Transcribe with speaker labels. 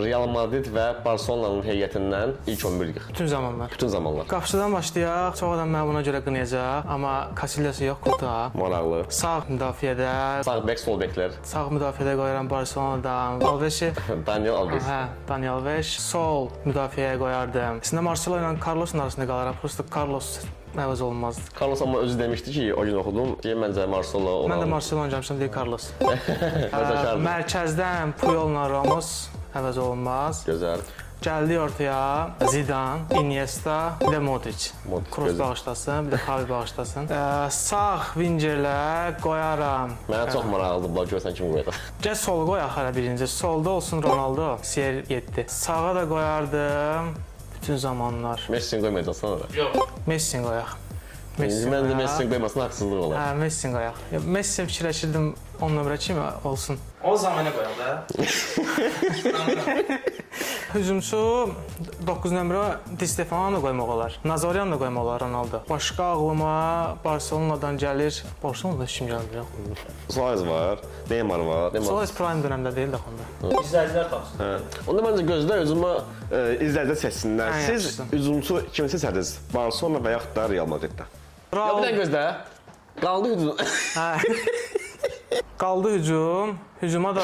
Speaker 1: Real Madrid və Barcelona'nın heyətindən ilk 11 yığ.
Speaker 2: Bütün zamanlar.
Speaker 1: Bütün zamanlar.
Speaker 2: Qapıçıdan başlayaq. Çox adam məni buna görə qınayacaq. Amma Casillas yox, Courtois.
Speaker 1: Maraqlı.
Speaker 2: Sağ müdafiədə,
Speaker 1: Sağ bek, sol beklər.
Speaker 2: sağ müdafiədə qoyaram Barcelona'dan. Alvesi,
Speaker 1: Daniel Alves.
Speaker 2: hə, Daniel Alves. Sol müdafiəyə qoyardım. Əslində Marcelo ilə Carlosun arasında qalaram. Prosta Carlos əvəz olmazdı.
Speaker 1: Carlos amma özü demişdi ki, o gün oxudum ki, məncə Marcelo olan.
Speaker 2: Mən də Marcelo oynamışam, deyir Carlos.
Speaker 1: Məzəkardır.
Speaker 2: Mərkəzdən Puyol'la Ramos əvəz olmaz.
Speaker 1: Gözəl.
Speaker 2: Gəldi ortaya Zidane, Iniesta, bir də Modric.
Speaker 1: Modric,
Speaker 2: Kroos
Speaker 1: gözəl.
Speaker 2: bağışlasın, bir də Xavi bağışlasın. Sağ vingerlə qoyaram.
Speaker 1: Mənə çox maraqlıdır, bunlar görsən kimi qoyacaq.
Speaker 2: Gəl sol qoyaq hələ birinci. Solda olsun Ronaldo, CR7. Sağa da qoyardım bütün zamanlar.
Speaker 1: Messi'ni qoymayacaqsan ora.
Speaker 2: Messi qoyaq.
Speaker 1: Məncə Messi'ni qoymasına haqsızlıq olar.
Speaker 2: Hə, Messi qoyaq. Messi fikirləşirdim 10 nömrə kimi olsun.
Speaker 3: O zamana qoyaq da.
Speaker 2: Hücumçu 9 nömrə Di Stefano da qoymaq olar. Nazaryan da qoymaq olar Ronaldo. Başqa ağlıma Barcelona'dan gəlir. Barcelona'da kim gəlir?
Speaker 1: Suarez var, Neymar var.
Speaker 2: Suarez prime dönəmdə deyil də onda.
Speaker 3: İzləyicilər tapsın.
Speaker 1: Hə. Onda məncə gözlə özümə izləyicilər seçsinlər.
Speaker 2: Hə,
Speaker 1: Siz
Speaker 2: yaxşısı.
Speaker 1: hücumçu kimi seçərdiniz? Barcelona və yaxud da Real Madriddə. Ya bir dənə gözlə. Qaldı hücum.
Speaker 2: Hə. Qaldı hücum. Hücuma da